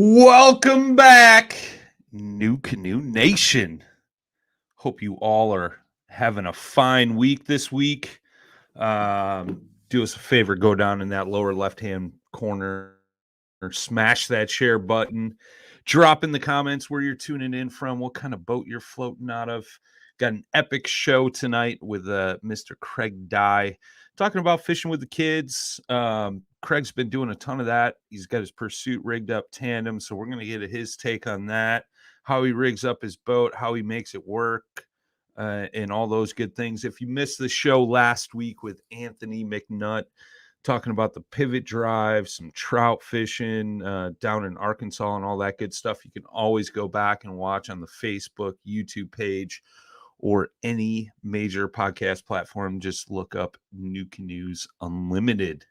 Welcome back, New Canoe Nation. Hope you all are having a fine week this week. Do us a favor, go down in that lower left-hand corner, smash that share button, drop in the comments where you're tuning in from, what kind of boat you're floating out of. Got an epic show tonight with Mr. Craig Dye talking about fishing with the kids. Craig's been doing a ton of that. He's got his Pursuit rigged up tandem, so we're going to get his take on that, how he rigs up his boat, how he makes it work, and all those good things. If you missed the show last week with Anthony McNutt talking about the pivot drive, some trout fishing down in Arkansas and all that good stuff, you can always go back and watch on the Facebook, YouTube page, or any major podcast platform. Just look up New Canoes Unlimited.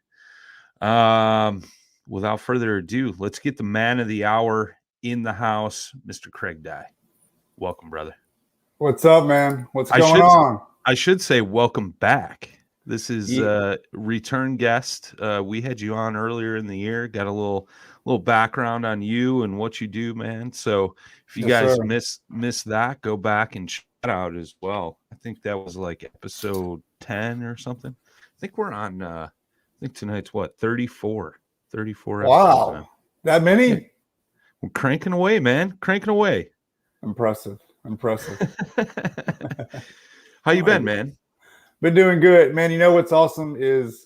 Without further ado, let's get the man of the hour in the house, Mr. Craig Dye. Welcome, brother. What's up, man? What's going on? I should say welcome back. This is a return guest. We had you on earlier in the year, got a little background on you and what you do, man. So if you guys miss that, go back and check it out as well. I think that was like episode 10 or something. I think we're on I think tonight's what, 34 wow now. That many? Yeah. We're cranking away, man. Cranking away. Impressive. How you been, man? Been doing good, man. You know what's awesome is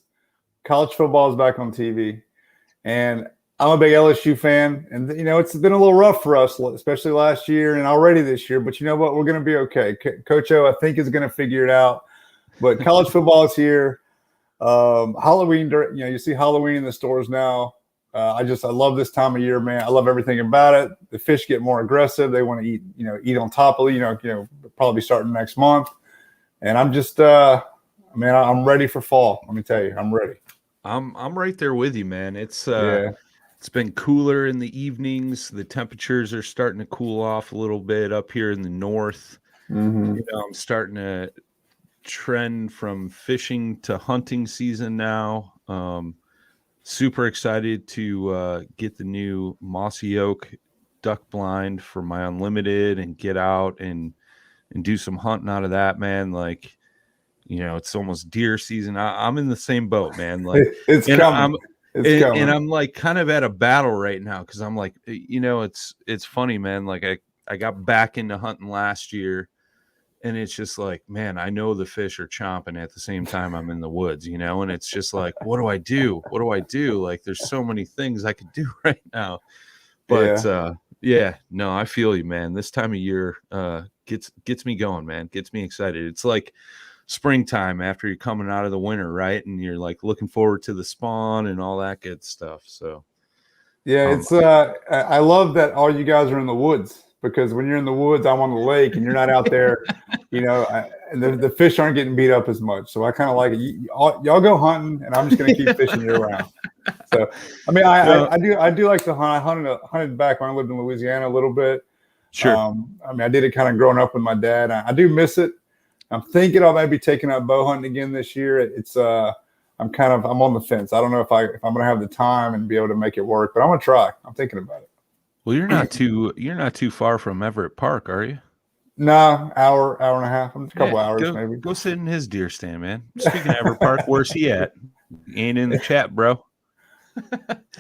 college football is back on TV, and I'm a big LSU fan, and you know it's been a little rough for us, especially last year and already this year, but you know what, we're going to be okay. Coach O, I think, is going to figure it out, but college football is here. Halloween, you see Halloween in the stores now. I love this time of year, man. I love everything about it. The fish get more aggressive. They want to eat on top of it, probably starting next month. And I'm just, I'm ready for fall. Let me tell you, I'm ready. I'm right there with you, man. It's been cooler in the evenings. The temperatures are starting to cool off a little bit up here in the north. Mm-hmm. I'm starting to trend from fishing to hunting season now. Super excited to get the new Mossy Oak duck blind for my Unlimited and get out and do some hunting out of that, man. Like, it's almost deer season. I'm in the same boat, man. Like it's coming. And I'm like kind of at a battle right now because I'm like, it's funny, man. Like I got back into hunting last year. And it's just like, man, I know the fish are chomping at the same time I'm in the woods, and it's just like, what do I do? What do I do? Like, there's so many things I could do right now. But no, I feel you, man. This time of year gets me going, man. Gets me excited. It's like springtime after you're coming out of the winter, right? And you're like looking forward to the spawn and all that good stuff. So yeah, I love that all you guys are in the woods. Because when you're in the woods, I'm on the lake, and you're not out there, and the fish aren't getting beat up as much. So I kind of like it. Y'all go hunting, and I'm just going to keep fishing year round. So, I do like to hunt. I hunted back when I lived in Louisiana a little bit. Sure. I did it kind of growing up with my dad. I do miss it. I'm thinking I might be taking up bow hunting again this year. I'm on the fence. I don't know if I'm going to have the time and be able to make it work, but I'm going to try. I'm thinking about it. Well, you're not too far from Everett Park, are you? No, hour and a half. A couple hours, maybe. Go sit in his deer stand, man. Speaking of Everett Park, where's he at? He ain't in the chat, bro.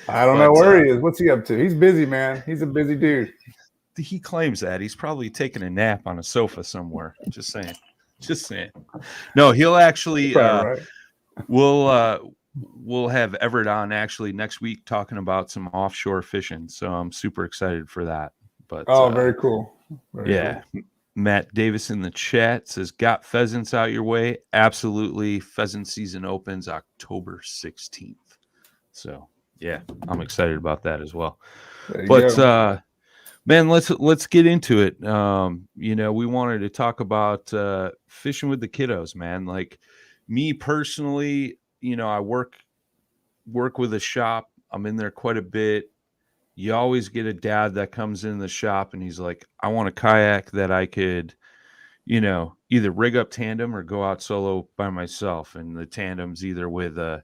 I don't know where he is. What's he up to? He's busy, man. He's a busy dude. He claims that. He's probably taking a nap on a sofa somewhere. Just saying. No, he'll actually right. We'll have Everett on actually next week talking about some offshore fishing. So I'm super excited for that. But very cool. Very cool. Matt Davis in the chat says, got pheasants out your way? Absolutely. Pheasant season opens October 16th. So yeah, I'm excited about that as well. But man, let's get into it. We wanted to talk about fishing with the kiddos, man. Like me personally, I work with a shop. I'm in there quite a bit. You always get a dad that comes in the shop and he's like, I want a kayak that I could, either rig up tandem or go out solo by myself. And the tandem's either with a,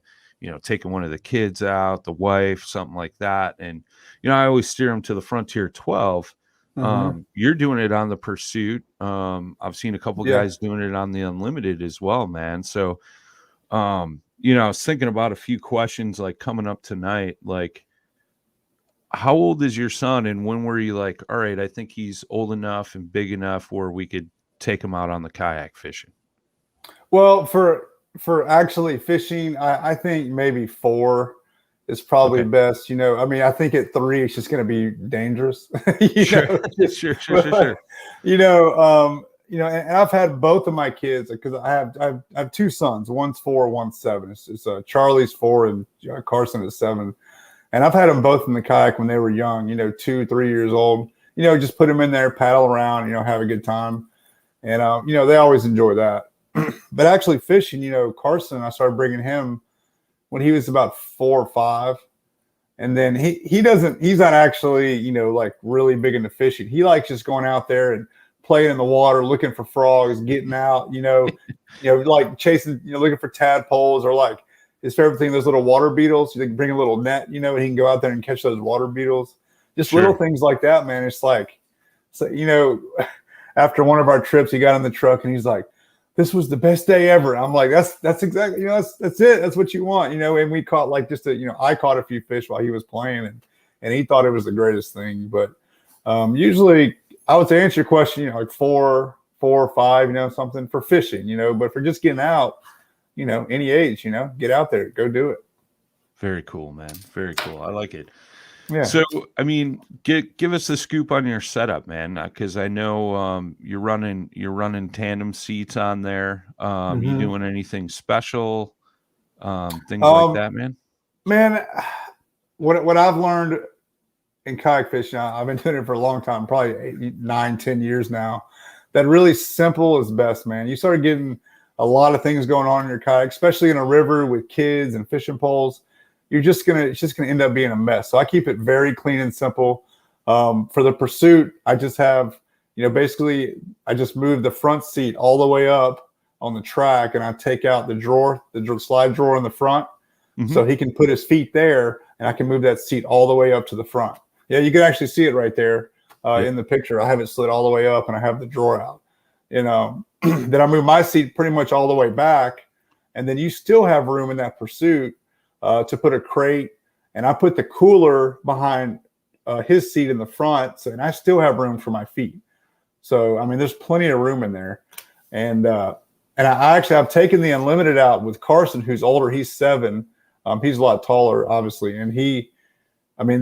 taking one of the kids out, the wife, something like that. And, I always steer them to the Frontier 12. You're doing it on the Pursuit. I've seen a couple guys doing it on the Unlimited as well, man. So, I was thinking about a few questions like coming up tonight, like, how old is your son, and when were you like, all right, I think he's old enough and big enough where we could take him out on the kayak fishing? Well, for actually fishing, I think maybe 4 is probably best. I think at 3 it's just going to be dangerous. Sure. And I've had both of my kids because I have 2 sons. One's 4, one's 7. It's Charlie's 4 and Carson is 7. And I've had them both in the kayak when they were young, 2, 3 years old. Just put them in there, paddle around, have a good time. And, they always enjoy that. But actually fishing, Carson, I started bringing him when he was about 4 or 5. And then he's not actually, like really big into fishing. He likes just going out there and playing in the water, looking for frogs, getting out, like chasing, looking for tadpoles, or like his favorite thing, those little water beetles. You can bring a little net, and he can go out there and catch those water beetles. Just little things like that, man. It's like, after one of our trips, he got in the truck and he's like, "This was the best day ever." I'm like, that's exactly, that's it. That's what you want, and we caught like I caught a few fish while he was playing, and he thought it was the greatest thing. But usually I would say, answer your question, like 4 or 5, something for fishing, but for just getting out, any age, get out there, go do it. Very cool, man. Very cool. I like it. Yeah. So, I mean, give us the scoop on your setup, man, because I know you're running tandem seats on there. You doing anything special, things like that, man? Man, what I've learned in kayak fishing, I've been doing it for a long time, probably 8, 9, 10 years now, that really simple is best, man. You start getting a lot of things going on in your kayak, especially in a river with kids and fishing poles. It's just gonna end up being a mess. So I keep it very clean and simple. For the Pursuit, I just have, basically I just move the front seat all the way up on the track, and I take out the slide drawer in the front, so he can put his feet there, and I can move that seat all the way up to the front. Yeah, you can actually see it right there in the picture. I have it slid all the way up, and I have the drawer out. Then I move my seat pretty much all the way back, and then you still have room in that Pursuit to put a crate, and I put the cooler behind his seat in the front, and I still have room for my feet. So I mean, there's plenty of room in there, and I've taken the Unlimited out with Carson, who's older. He's 7. He's a lot taller, obviously, and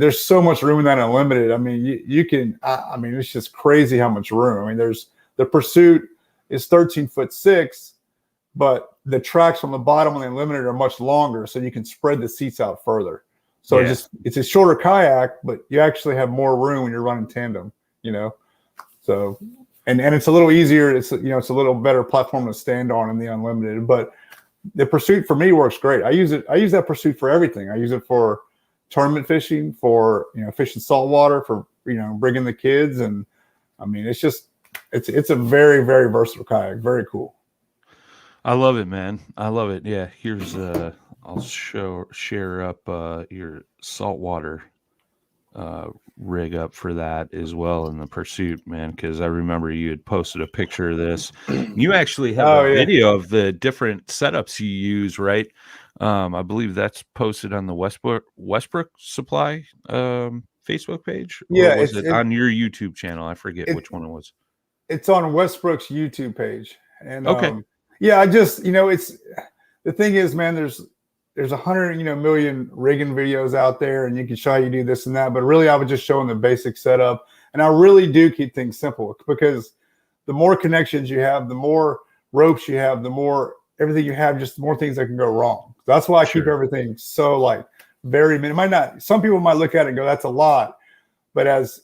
there's so much room in that Unlimited. I mean, you can. It's just crazy how much room. I mean, there's the Pursuit is 13'6", but the tracks on the bottom on the Unlimited are much longer, so you can spread the seats out further. So it's a shorter kayak, but you actually have more room when you're running tandem. So and it's a little easier. It's a little better platform to stand on in the Unlimited. But the Pursuit for me works great. I use that Pursuit for everything. I use it for tournament fishing, for fishing saltwater, for bringing the kids, and I mean it's a very, very versatile kayak. Very cool. I love it, man. I love it. Yeah, here's I'll share up your saltwater rig up for that as well in the Pursuit, man, because I remember you had posted a picture of this. You actually have a video of the different setups you use, right? I believe that's posted on the Westbrook Supply Facebook page. Or was it on your YouTube channel? I forget which one it was. It's on Westbrook's YouTube page. And okay. I just, it's the thing is, man, there's 100, million rigging videos out there, and you can show how you do this and that. But really, I was just showing the basic setup. And I really do keep things simple, because the more connections you have, the more ropes you have, the more everything you have, just the more things that can go wrong. That's why I keep everything so very minimal. Some people might look at it and go, that's a lot. But as,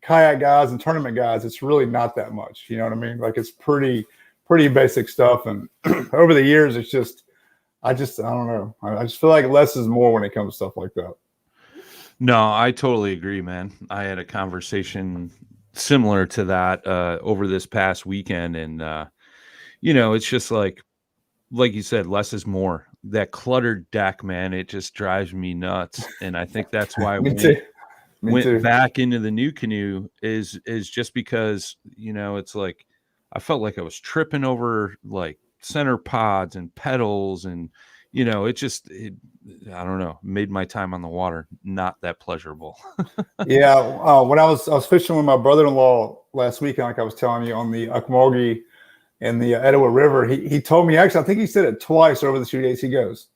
kayak guys and tournament guys, it's really not that much. You know what I mean? Like, it's pretty basic stuff. And over the years, it's just, I don't know. I just feel like less is more when it comes to stuff like that. No, I totally agree, man. I had a conversation similar to that over this past weekend, and it's just like you said, less is more. that cluttered deck, man, it just drives me nuts. And I think that's why I Me too. Me too. went back into the new canoe is just because, it's like I felt like I was tripping over like center pods and pedals, and I don't know, made my time on the water not that pleasurable. Yeah. When I was fishing with my brother-in-law last weekend, like I was telling you, on the Ocmulgee in the Etowah River, he told me, actually, I think he said it twice over the 2 days. He goes,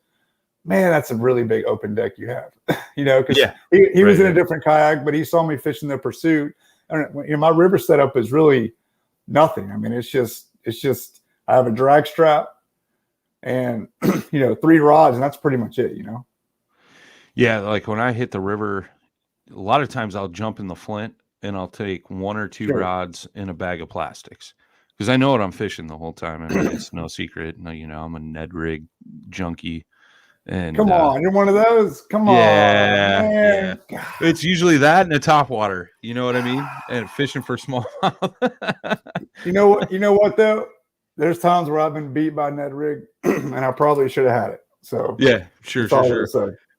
"Man, that's a really big open deck you have," because he was in a different kayak, but he saw me fishing the Pursuit. And my river setup is really nothing. I mean, it's just I have a drag strap and 3 rods, and that's pretty much it. Yeah, like when I hit the river, a lot of times I'll jump in the Flint and I'll take 1 or 2 rods in a bag of plastics, because I know what I'm fishing the whole time. I mean, it's no secret. No, I'm a Ned rig junkie. And come on, you're one of those. Come on, man. Yeah. It's usually that and a top water. You know what I mean? And fishing for smallmouth. You know what though? There's times where I've been beat by Ned rig, and I probably should have had it. So yeah, sure.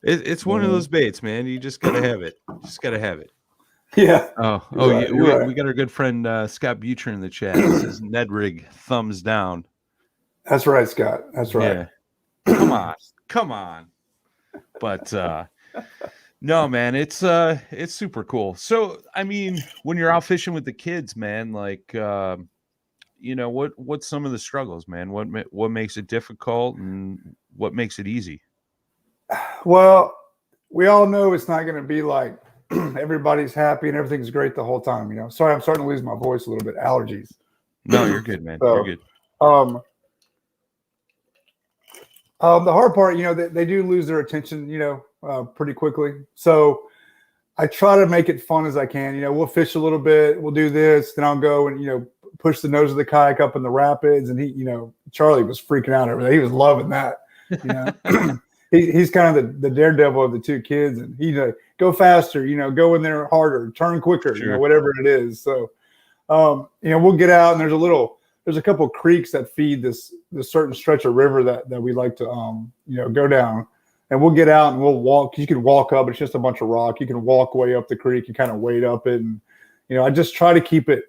It's one of those baits, man. You just gotta have it. Yeah. We got our good friend Scott Butcher in the chat. It says Ned rig, thumbs down. That's right, Scott. That's right. Yeah. Come on. But no, man, it's super cool. So I mean, when you're out fishing with the kids, man, like what's some of the struggles, man? What makes it difficult and what makes it easy? Well, we all know it's not going to be like everybody's happy and everything's great the whole time. Sorry, I'm starting to lose my voice a little bit. Allergies. No, you're good, man. So, you're good. The hard part, they do lose their attention, pretty quickly. So I try to make it fun as I can. We'll fish a little bit, we'll do this, then I'll go and, push the nose of the kayak up in the rapids. And he, Charlie was freaking out over that. He was loving that. He's kind of the daredevil of the 2 kids, and he's like, go faster, go in there harder, turn quicker, whatever it is. So, we'll get out, and there's a couple of creeks that feed this certain stretch of river that we like to, go down, and we'll get out and we'll walk. You can walk up, it's just a bunch of rock. You can walk way up the creek and kind of wade up it. And, I just try to keep it,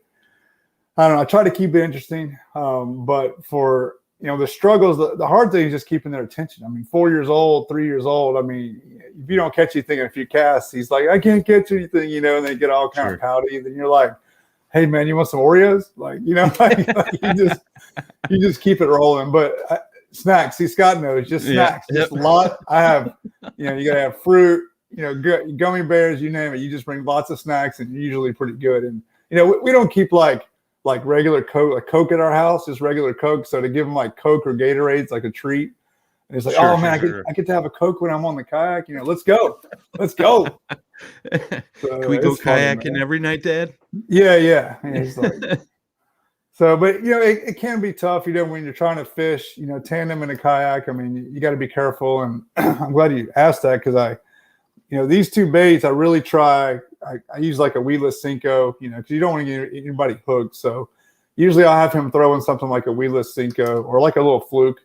I try to keep it interesting. But for, the struggles, the hard thing is just keeping their attention. I mean, 4 years old, 3 years old. I mean, if you don't catch anything in a few casts, he's like, I can't catch anything, and they get all kind of pouty. And then you're like, hey man, you want some Oreos? Like, you just keep it rolling. But snacks, see, Scott knows, just snacks, just a lot. I have, you gotta have fruit, gummy bears, you name it. You just bring lots of snacks, and you're usually pretty good. And we don't keep like regular Coke at our house, just regular Coke. So to give them like Coke or Gatorade's like a treat. And it's like, I get to have a Coke when I'm on the kayak. Let's go. So, can we go kayaking every night, Dad? Yeah. So, but it can be tough, when you're trying to fish, tandem in a kayak. I mean, you got to be careful. And I'm glad you asked that, because these 2 baits, I really try. I use like a weedless Cinco, because you don't want to get anybody hooked. So usually I'll have him throw in something like a weedless Cinco or like a little fluke,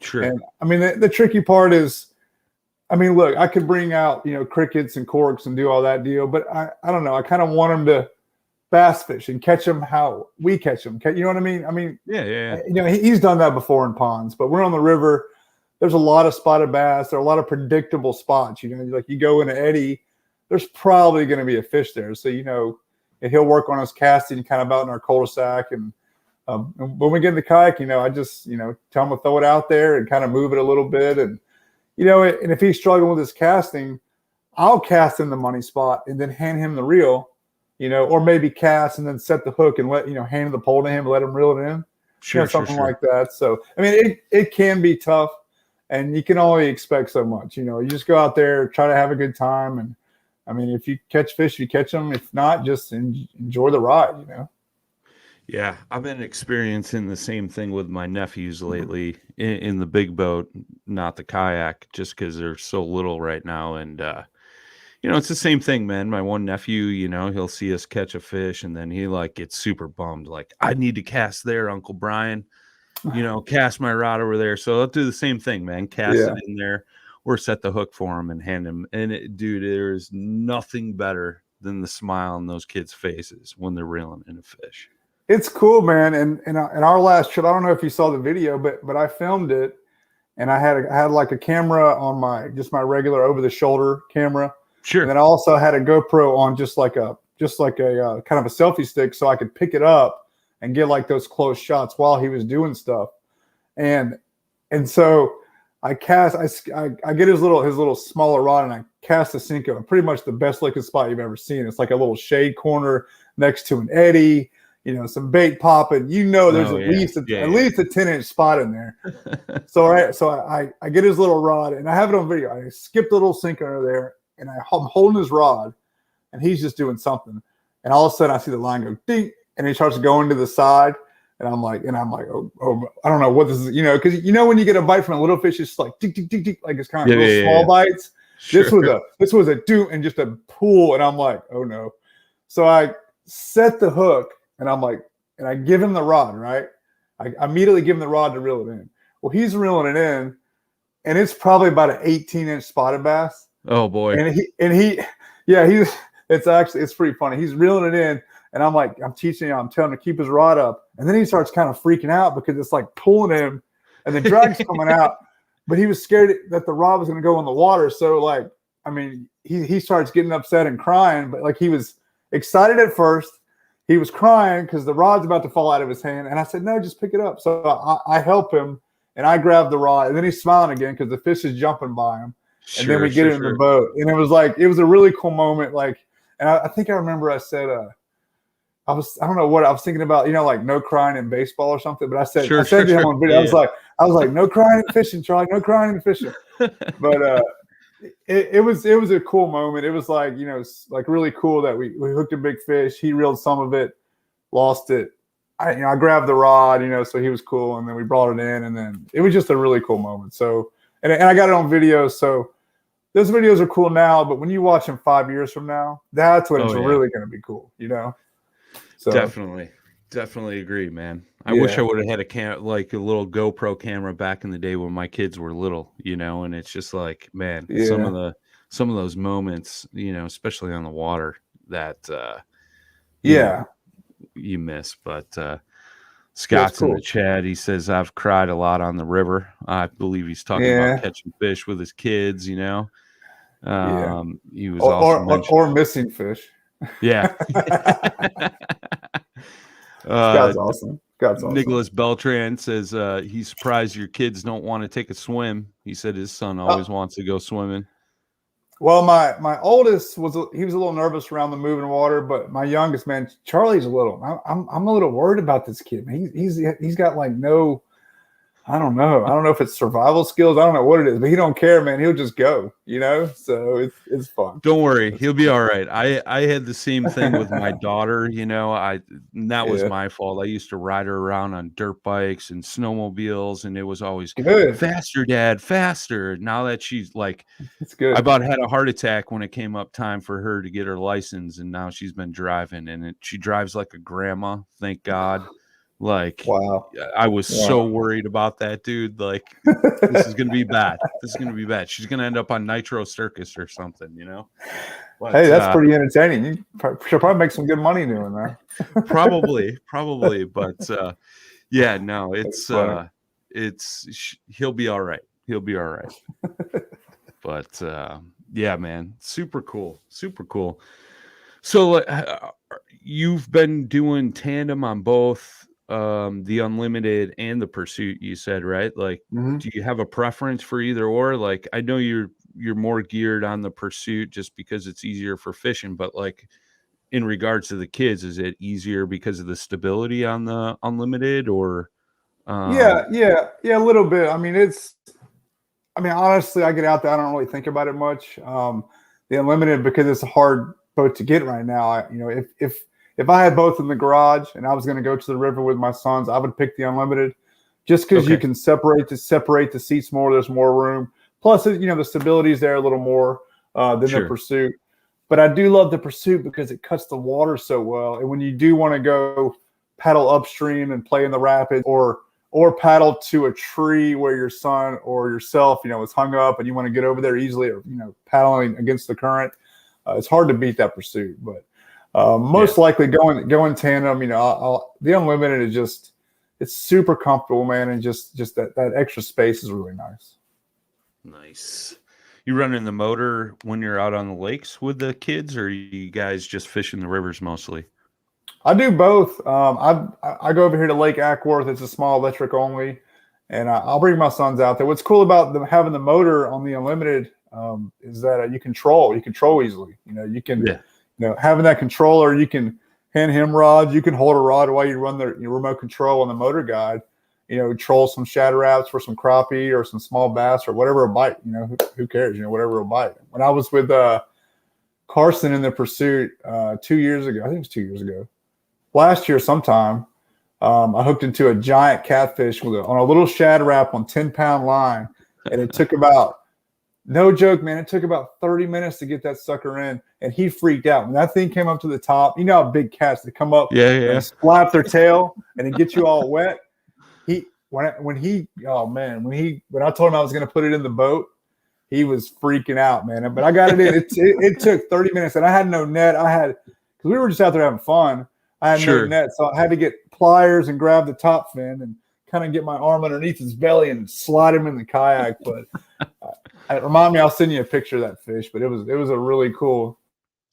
Sure. And I mean, the tricky part is, I mean, look, I could bring out, crickets and corks and do all that deal, but I don't know. I kind of want him to bass fish and catch them how we catch them. You know what I mean? I mean, yeah. He's done that before in ponds, but we're on the river. There's a lot of spotted bass. There are a lot of predictable spots. Like you go in an eddy, there's probably going to be a fish there. So, and he'll work on us casting kind of out in our cul-de-sac. And when we get in the kayak, I just, tell him to throw it out there and kind of move it a little bit. And, and if he's struggling with his casting, I'll cast in the money spot and then hand him the reel, or maybe cast and then set the hook and let, hand the pole to him and let him reel it in. Something like that. So, I mean, it can be tough, and you can only expect so much. You just go out there, try to have a good time. And I mean, if you catch fish, you catch them. If not, just enjoy the ride, Yeah, I've been experiencing the same thing with my nephews lately in the big boat, not the kayak, just because they're so little right now. And, it's the same thing, man. My one nephew, he'll see us catch a fish, and then he gets super bummed. Like, I need to cast there, Uncle Brian. cast my rod over there. So I'll do the same thing, man. Cast Yeah. it in there or set the hook for him and hand him. And dude, there is nothing better than the smile on those kids' faces when they're reeling in a fish. It's cool, man. And in our last trip, I don't know if you saw the video, but I filmed it, and I had like a camera on my regular over the shoulder camera. Sure. And then I also had a GoPro on just like a kind of a selfie stick, so I could pick it up and get like those close shots while he was doing stuff. And so I get his little smaller rod, and I cast a Cinco. Pretty much the best looking spot you've ever seen. It's like a little shade corner next to an eddy, some bait popping. There's at least a 10-inch spot in there. So I get his little rod, and I have it on video. I skip the little Cinco under there, and I'm holding his rod, and he's just doing something. And all of a sudden I see the line go ding, and he starts going to the side. And I'm like, oh, I don't know what this is, because when you get a bite from a little fish, it's like tick, tick, tick, tick, like it's kind of little small bites. Sure. This was a do and just a pull, and I'm like, oh no. So I set the hook, and I'm like, and I give him the rod, right? I immediately give him the rod to reel it in. Well, he's reeling it in, and it's probably about an 18-inch spotted bass. Oh boy. It's pretty funny. He's reeling it in. And I'm telling him to keep his rod up. And then he starts kind of freaking out because it's like pulling him and the drag's coming out. But he was scared that the rod was going to go in the water. So he starts getting upset and crying. But he was excited at first. He was crying because the rod's about to fall out of his hand. And I said, no, just pick it up. So I help him, and I grab the rod. And then he's smiling again because the fish is jumping by him. And then we get in the boat. And it was a really cool moment. And I think I remember I said, I don't know what I was thinking about, no crying in baseball or something. But I said to him on video, I was like, no crying in fishing, Charlie, no crying in fishing. But it was a cool moment. It was really cool that we hooked a big fish. He reeled some of it, lost it. I grabbed the rod, so he was cool, and then we brought it in, and then it was just a really cool moment. So and I got it on video, so those videos are cool now. But when you watch them 5 years from now, that's when it's really going to be cool, So, definitely agree, man. I wish I would have had a little GoPro camera back in the day when my kids were little, and it's just like, man, some of those moments, especially on the water that you miss. But Scott's in the chat. He says, I've cried a lot on the river. I believe he's talking about catching fish with his kids, He was or missing fish. Yeah. God's awesome. Nicholas Beltran says he's surprised your kids don't want to take a swim. He said his son always wants to go swimming. Well, my oldest was a little nervous around the moving water, but my youngest, man, Charlie's a little. I'm a little worried about this kid. He's got no. I don't know if it's survival skills. I don't know what it is, but he don't care, man. He'll just go, So it's fun. Don't worry, he'll be all right. I had the same thing with my daughter. That was my fault. I used to ride her around on dirt bikes and snowmobiles, and it was always good. Faster, Dad, faster. Now that she's it's good. I about had a heart attack when it came up time for her to get her license, and now she's been driving, and she drives like a grandma. Thank God. Wow. I was so worried about that, dude. This is going to be bad. She's going to end up on Nitro Circus or something, But, hey, that's pretty entertaining. She'll probably make some good money doing that. probably. But he'll be all right. But man, super cool. So you've been doing tandem on both the Unlimited and the Pursuit, you said, right? Do you have a preference for either or? I know you're more geared on the Pursuit just because it's easier for fishing, but in regards to the kids, is it easier because of the stability on the Unlimited or? Yeah, a little bit. Honestly, I get out there, I don't really think about it much. The Unlimited, because it's a hard boat to get right now. If I had both in the garage and I was going to go to the river with my sons, I would pick the Unlimited, just because you can separate the seats more. There's more room. Plus, the stability is there a little more than the Pursuit. But I do love the Pursuit because it cuts the water so well. And when you do want to go paddle upstream and play in the rapids or or paddle to a tree where your son or yourself, is hung up and you want to get over there easily, or, paddling against the current. It's hard to beat that pursuit, but most likely going tandem, the unlimited is just, it's super comfortable, man. And just that extra space is really nice. Nice. You running the motor when you're out on the lakes with the kids, or you guys just fishing the rivers mostly? I do both. I go over here to Lake Ackworth. It's a small electric only, and I'll bring my sons out there. What's cool about having the motor on the unlimited is that you control easily. You can, having that controller, you can hand him rods. You can hold a rod while you run your remote control on the motor guide. Troll some shadow wraps for some crappie or some small bass or whatever will bite. Who cares? Whatever will bite. When I was with Carson in the pursuit 2 years ago, I think it was 2 years ago, last year sometime, I hooked into a giant catfish on a little shadow wrap on 10-pound line, and it took about, no joke, man, it took about 30 minutes to get that sucker in, and he freaked out. When that thing came up to the top, you know how big cats, they come up and flap their tail and it gets you all wet. When I told him I was going to put it in the boat, he was freaking out, man. But I got it in. It took 30 minutes, and I had no net. Because we were just out there having fun. I had no net, so I had to get pliers and grab the top fin and kind of get my arm underneath his belly and slide him in the kayak. But remind me, I'll send you a picture of that fish. But it was a really cool.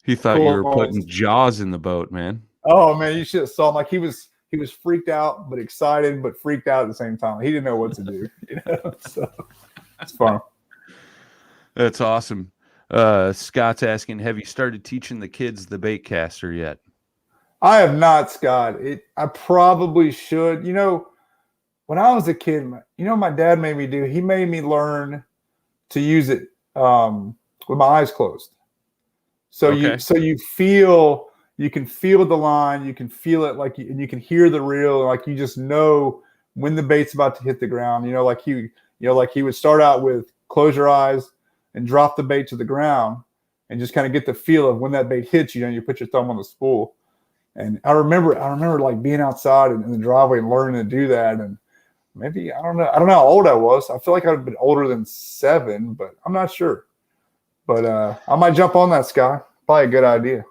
He thought you were putting jaws in the boat, man. Oh man, you should have saw him. Like he was freaked out, but excited, but freaked out at the same time. He didn't know what to do. So it's fun. That's awesome. Scott's asking, have you started teaching the kids the bait caster yet? I have not, Scott. I probably should. When I was a kid, my dad made me do. He made me learn to use it with my eyes closed. So you can feel the line, you can feel it and you can hear the reel, like you just know when the bait's about to hit the ground. Like he would start out with close your eyes and drop the bait to the ground and just kind of get the feel of when that bait hits you. You put your thumb on the spool. And I remember like being outside in the driveway and learning to do that. And maybe, I don't know how old I was. I feel like I'd been older than 7, but I'm not sure. But I might jump on that, Sky. Probably a good idea.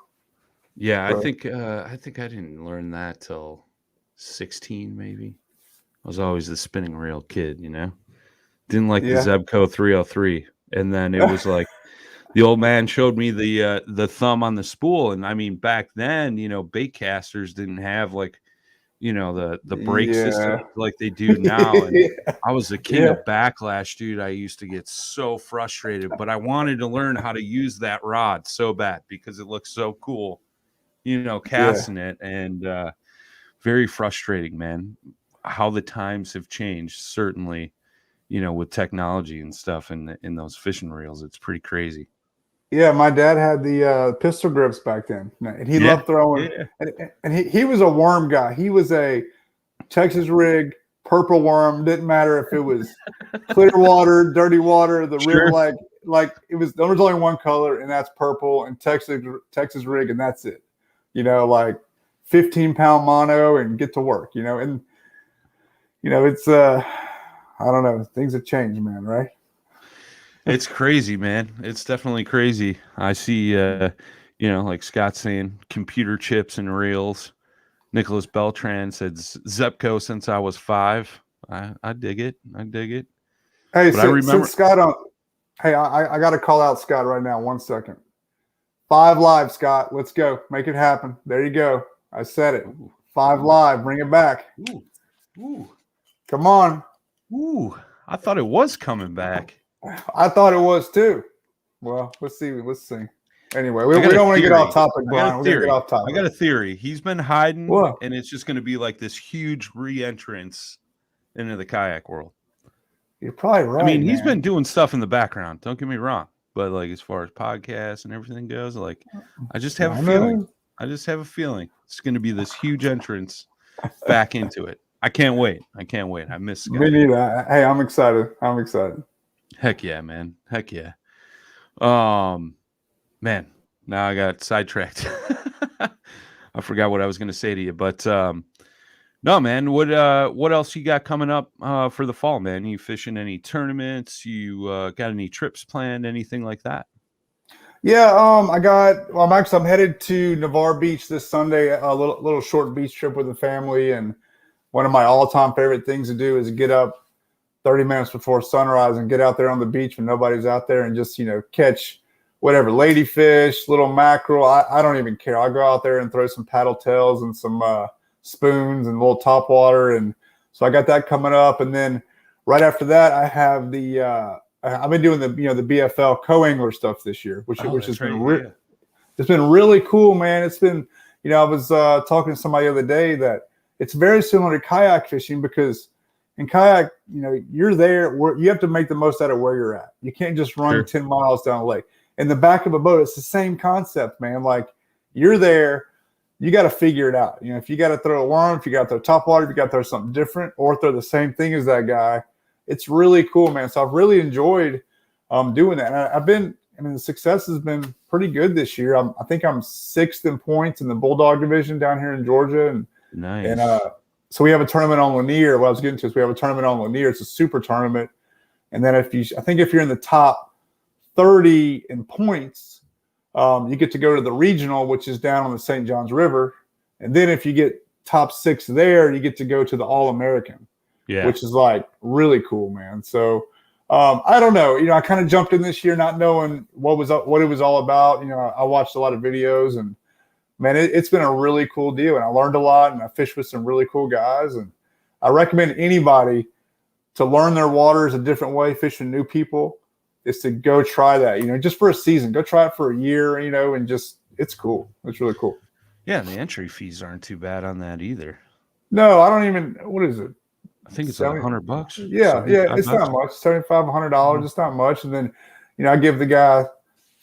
Yeah, I think I didn't learn that till 16, maybe. I was always the spinning reel kid, Didn't like the Zebco 303. And then it was like the old man showed me the thumb on the spool. And I mean, back then, bait casters didn't have the brake system like they do now. And I was the king of backlash, dude. I used to get so frustrated, but I wanted to learn how to use that rod so bad because it looks so cool, casting it. And very frustrating, man, how the times have changed, certainly, with technology and stuff in those fishing reels. It's pretty crazy. Yeah, my dad had the pistol grips back then, and he loved throwing. Yeah. And he was a worm guy. He was a Texas rig, purple worm. Didn't matter if it was clear water, dirty water. The rig, like it was. There was only one color, and that's purple. And Texas rig, and that's it. Like 15-pound mono, and get to work. And it's I don't know. Things have changed, man. Right? It's crazy, man. It's definitely crazy. I see, like Scott saying, computer chips and reels. Nicholas Beltran said Zepco since I was 5. I dig it. Hey, since Scott hey, I got to call out Scott right now. 1 second. 5 Live, Scott. Let's go. Make it happen. There you go. I said it. 5 Live. Bring it back. Ooh. Come on. Ooh. I thought it was coming back. I thought it was too. Well, let's see. Anyway, we don't want to get off topic, Brian. We're going to get off topic. I got a theory. He's been hiding, and it's just going to be like this huge re-entrance into the kayak world. You're probably right. I mean, he's been doing stuff in the background. Don't get me wrong. But like as far as podcasts and everything goes, like I just have a feeling. It's going to be this huge entrance back into it. I can't wait. I miss Scott. Me neither. Hey, I'm excited. Heck yeah, man. Heck yeah. Man, now I got sidetracked. I forgot what I was going to say to you, but No, man. What else you got coming up for the fall, man? You fishing any tournaments? You got any trips planned? Anything like that? Yeah, I'm headed to Navarre Beach this Sunday, a little short beach trip with the family. And one of my all-time favorite things to do is get up 30 minutes before sunrise and get out there on the beach when nobody's out there and just, catch whatever, ladyfish, little mackerel. I don't even care. I'll go out there and throw some paddle tails and some spoons and a little topwater. And so I got that coming up. And then right after that, I have I've been doing the BFL co-angler stuff this year, which has been it's been really cool, man. It's been, I was talking to somebody the other day that it's very similar to kayak fishing because in kayak, you're there where you have to make the most out of where you're at. You can't just run 10 miles down a lake. In the back of a boat, it's the same concept, man. Like you're there, you got to figure it out. If you got to throw a worm, if you got to throw top water, if you got to throw something different or throw the same thing as that guy, it's really cool, man. So I've really enjoyed doing that. And the success has been pretty good this year. I think I'm 6th in points in the Bulldog division down here in Georgia. And nice. And so we have a tournament on Lanier. What I was getting to is we have a tournament on Lanier. It's a super tournament. And then if you're in the top 30 in points, you get to go to the regional, which is down on the St. Johns River. And then if you get top 6 there, you get to go to the All-American. Yeah. Which is like really cool, man. So I don't know. I kind of jumped in this year not knowing what it was all about. I watched a lot of videos and man, it's been a really cool deal. And I learned a lot and I fished with some really cool guys. And I recommend anybody to learn their waters a different way, fishing new people, is to go try that, just for a season. Go try it for a year, and just it's cool. It's really cool. Yeah, and the entry fees aren't too bad on that either. No, I don't even what is it? I think it's like $100. Yeah, it's not much. $75-$100. It's not much. And then, I give the guy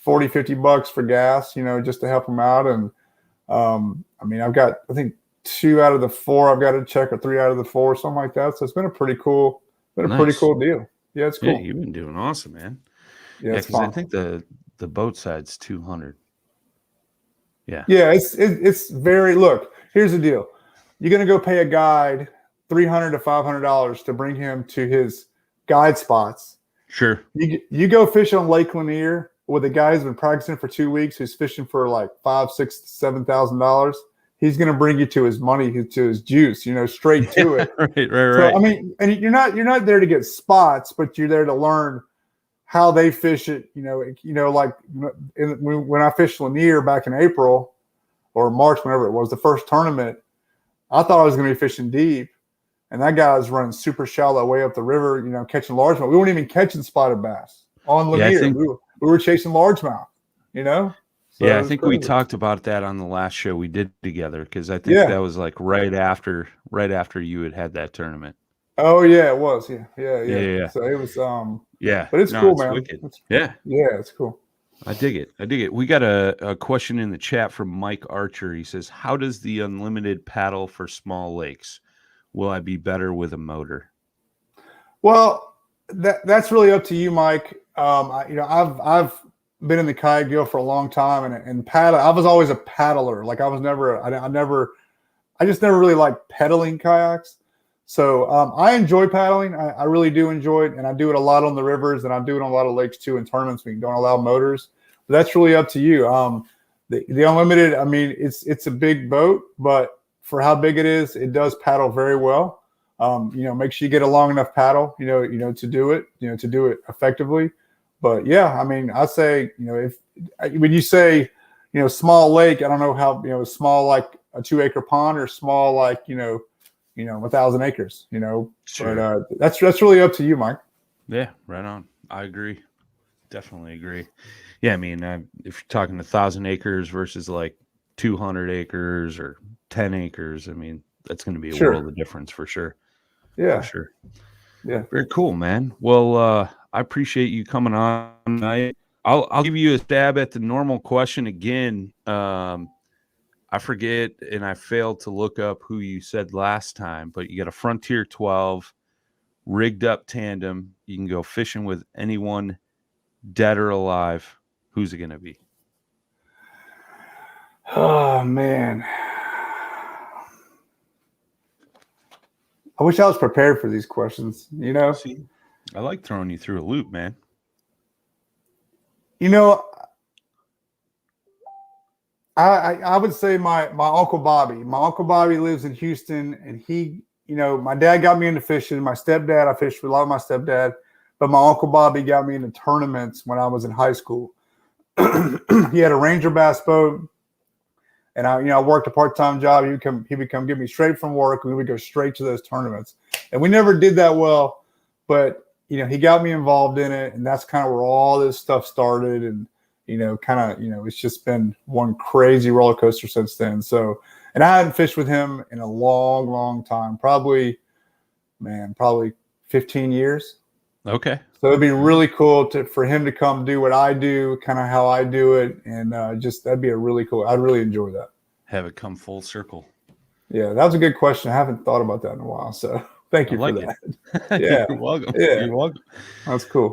$40-$50 for gas, just to help him out. And I've got I think 2 out of the 4 I've got to check, or 3 out of the 4, something like that. So it's been a pretty cool deal. Yeah, it's cool. Yeah, you've been doing awesome, man. Yeah, because I think the boat side's $200. Yeah. Yeah, it's very. Look, here's the deal. You're gonna go pay a guide $300 to $500 to bring him to his guide spots. Sure. You go fish on Lake Lanier with a guy who's been practicing for 2 weeks, who's fishing for like $5,000, $6,000, $7,000. He's going to bring you to his money, to his juice, straight to it. Right. So, and you're not there to get spots, but you're there to learn how they fish it. Like when I fished Lanier back in April or March, whenever it was, the first tournament, I thought I was going to be fishing deep. And that guy was running super shallow way up the river, catching largemouth. We weren't even catching spotted bass on Lanier. Yeah, we were chasing largemouth, So I think we talked about that on the last show we did together, because I think that was like right after you had that tournament. Oh yeah, it was. Yeah. So it was but it's cool, man. Wicked. Yeah, it's cool. I dig it. We got a question in the chat from Mike Archer. He says, how does the unlimited paddle for small lakes? Will I be better with a motor? Well, that's really up to you, Mike. I've been in the kayak deal for a long time, and paddle. I was always a paddler. Like I just never really liked pedaling kayaks. So I enjoy paddling. I really do enjoy it, and I do it a lot on the rivers, and I do it on a lot of lakes too in tournaments when you don't allow motors. But that's really up to you. The unlimited. It's a big boat, but for how big it is, it does paddle very well. Make sure you get a long enough paddle, to do it effectively. But yeah, I say, when you say, small lake, I don't know how, small like a 2-acre pond or small like, 1,000 acres, Sure. But that's really up to you, Mike. Yeah, right on. I agree. Definitely agree. Yeah, if you're talking 1,000 acres versus like 200 acres or 10 acres, that's going to be a world of difference for sure. Yeah. For sure. Yeah. Very cool, man. Well, I appreciate you coming on tonight. I'll give you a stab at the normal question again. I forget, and I failed to look up who you said last time, but you got a Frontier 12 rigged up tandem. You can go fishing with anyone, dead or alive. Who's it going to be? Oh man. I wish I was prepared for these questions. See, I like throwing you through a loop, man. I would say my Uncle Bobby. My Uncle Bobby lives in Houston, and he, my dad got me into fishing. My stepdad, I fished with a lot of my stepdad, but my Uncle Bobby got me into tournaments when I was in high school. He had a Ranger bass boat, and I worked a part-time job. He would come get me straight from work, and we would go straight to those tournaments. And we never did that well, but he got me involved in it, and that's kind of where all this stuff started. And it's just been one crazy roller coaster since then. So, and I hadn't fished with him in a long, long time, probably 15 years. Okay. So it'd be really cool for him to come do what I do, kind of how I do it. And that'd be a really cool, I'd really enjoy that. Have it come full circle. Yeah, that was a good question. I haven't thought about that in a while. So thank you for that. Yeah. You're welcome. Yeah. You're welcome. That's cool.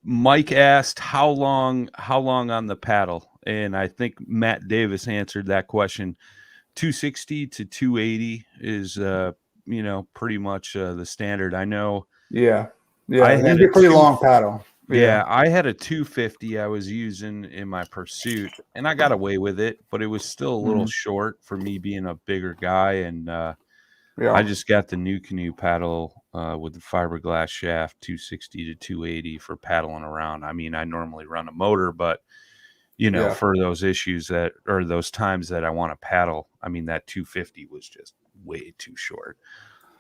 Mike asked how long on the paddle, and I think Matt Davis answered that question. 260 to 280 is pretty much the standard. I know. Yeah. I had a pretty long paddle. Yeah, I had a 250 I was using in my pursuit, and I got away with it, but it was still a little short for me being a bigger guy. And I just got the new canoe paddle with the fiberglass shaft, 260 to 280 for paddling around. I mean, I normally run a motor, but for those issues or those times that I want to paddle, I mean, that 250 was just way too short.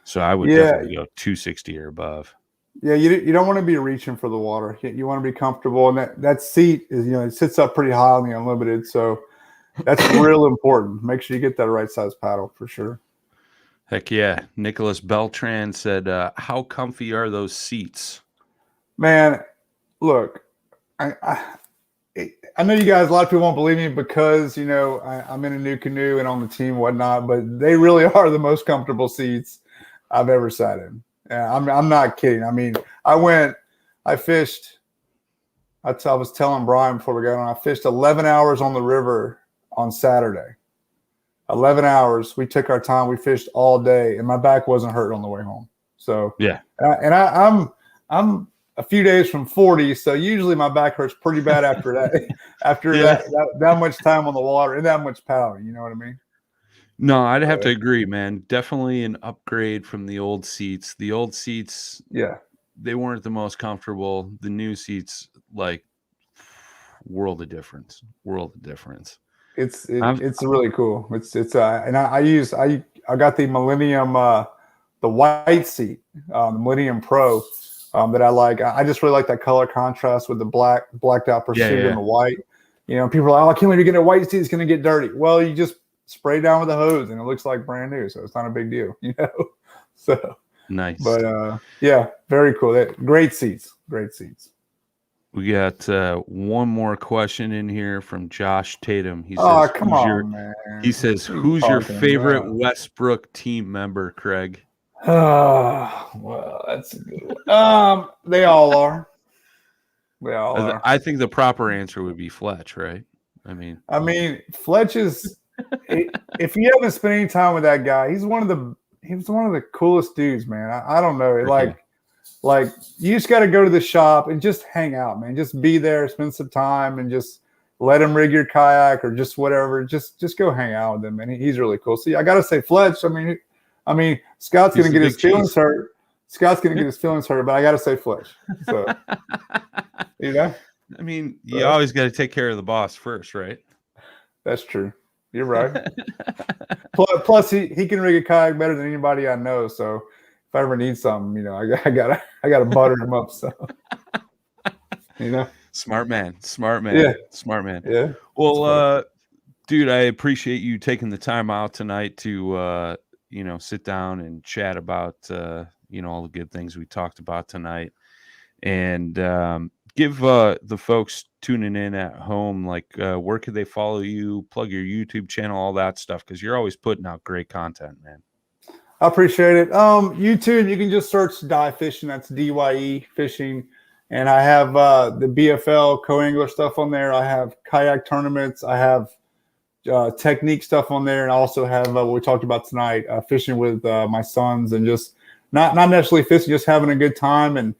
So I would definitely go 260 or above. Yeah, you don't want to be reaching for the water. You want to be comfortable, and that seat is it sits up pretty high on the unlimited, so that's real important. Make sure you get that right size paddle for sure. Heck yeah. Nicholas Beltran said, how comfy are those seats? Man, look, I know you guys, a lot of people won't believe me because, I'm in a new canoe and on the team and whatnot, but they really are the most comfortable seats I've ever sat in. Yeah, I'm not kidding. I mean, I fished, I was telling Brian before we got on, I fished 11 hours on the river on Saturday. 11 hours. We took our time. We fished all day, and my back wasn't hurt on the way home. So yeah, I'm a few days from 40, so usually my back hurts pretty bad after that. That much time on the water and that much paddling. You know what I mean? No, I'd have to agree, man. Definitely an upgrade from the old seats. The old seats, they weren't the most comfortable. The new seats, like, world of difference. It's really cool. And I got the Millennium, the white seat, the Millennium Pro, that I like. I just really like that color contrast with the blacked out Pursuit and the white. People are like, oh, I can't wait to get a white seat. It's going to get dirty. Well, you just spray down with a hose and it looks like brand new, so it's not a big deal. So nice. But very cool. Great seats. We got one more question in here from Josh Tatum. He says, "Oh, come on, man." He says, "Who's your favorite Westbrook team member, Craig?" Oh, well, that's a good one. They all are. I think the proper answer would be Fletch, right? I mean, Fletch is. If you haven't spent any time with that guy, he was one of the coolest dudes, man. I don't know, like you just got to go to the shop and just hang out, man. Just be there, spend some time, and just let him rig your kayak or just whatever. Just go hang out with him, and he's really cool. See, I got to say, Fletch. I mean, Scott's gonna get his feelings hurt. But I got to say, Fletch. So, I mean, you always got to take care of the boss first, right? That's true. You're right. Plus, he can rig a kayak better than anybody I know. So if I ever need something, I gotta butter him up. So smart man. Yeah. Smart man. Yeah. Well, dude, I appreciate you taking the time out tonight to sit down and chat about all the good things we talked about tonight, and give the folks tuning in at home, where could they follow you, plug your YouTube channel, all that stuff, because you're always putting out great content, man. I appreciate it. YouTube, you can just search Dye Fishing. That's DYE Fishing. And I have the BFL co-angler stuff on there. I have kayak tournaments. I have technique stuff on there. And I also have what we talked about tonight, fishing with my sons, and just not necessarily fishing, just having a good time and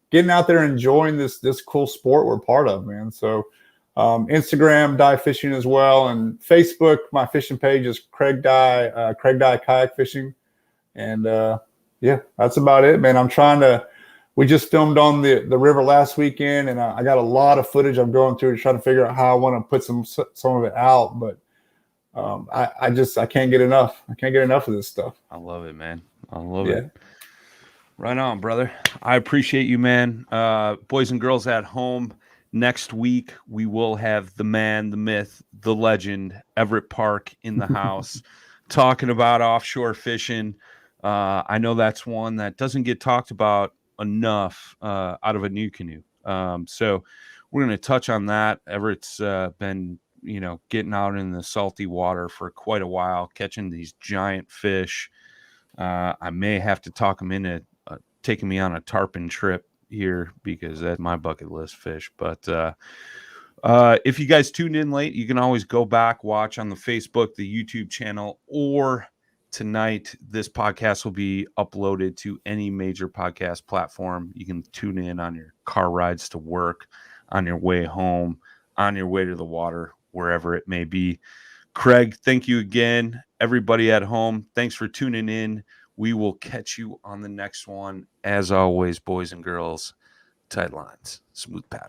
getting out there, enjoying this cool sport we're part of, man. So Instagram, Dye Fishing as well, and Facebook, my fishing page is Craig Dye Kayak Fishing. And yeah, that's about it, man. We just filmed on the river last weekend, and I got a lot of footage I'm going through to try to figure out how I want to put some of it out. But I can't get enough. I can't get enough of this stuff. I love it, man. I love it. Right on, brother. I appreciate you, man. Boys and girls at home, next week we will have the man, the myth, the legend, Everett Park in the house talking about offshore fishing. I know that's one that doesn't get talked about enough out of a new canoe. So we're going to touch on that. Everett's been, getting out in the salty water for quite a while, catching these giant fish. I may have to talk him into taking me on a tarpon trip here because that's my bucket list fish. But if you guys tuned in late, you can always go back, watch on the Facebook, the YouTube channel, or tonight this podcast will be uploaded to any major podcast platform. You can tune in on your car rides to work, on your way home, on your way to the water, wherever it may be. Craig, thank you again. Everybody at home, thanks for tuning in. We will catch you on the next one. As always, boys and girls, tight lines, smooth paddle.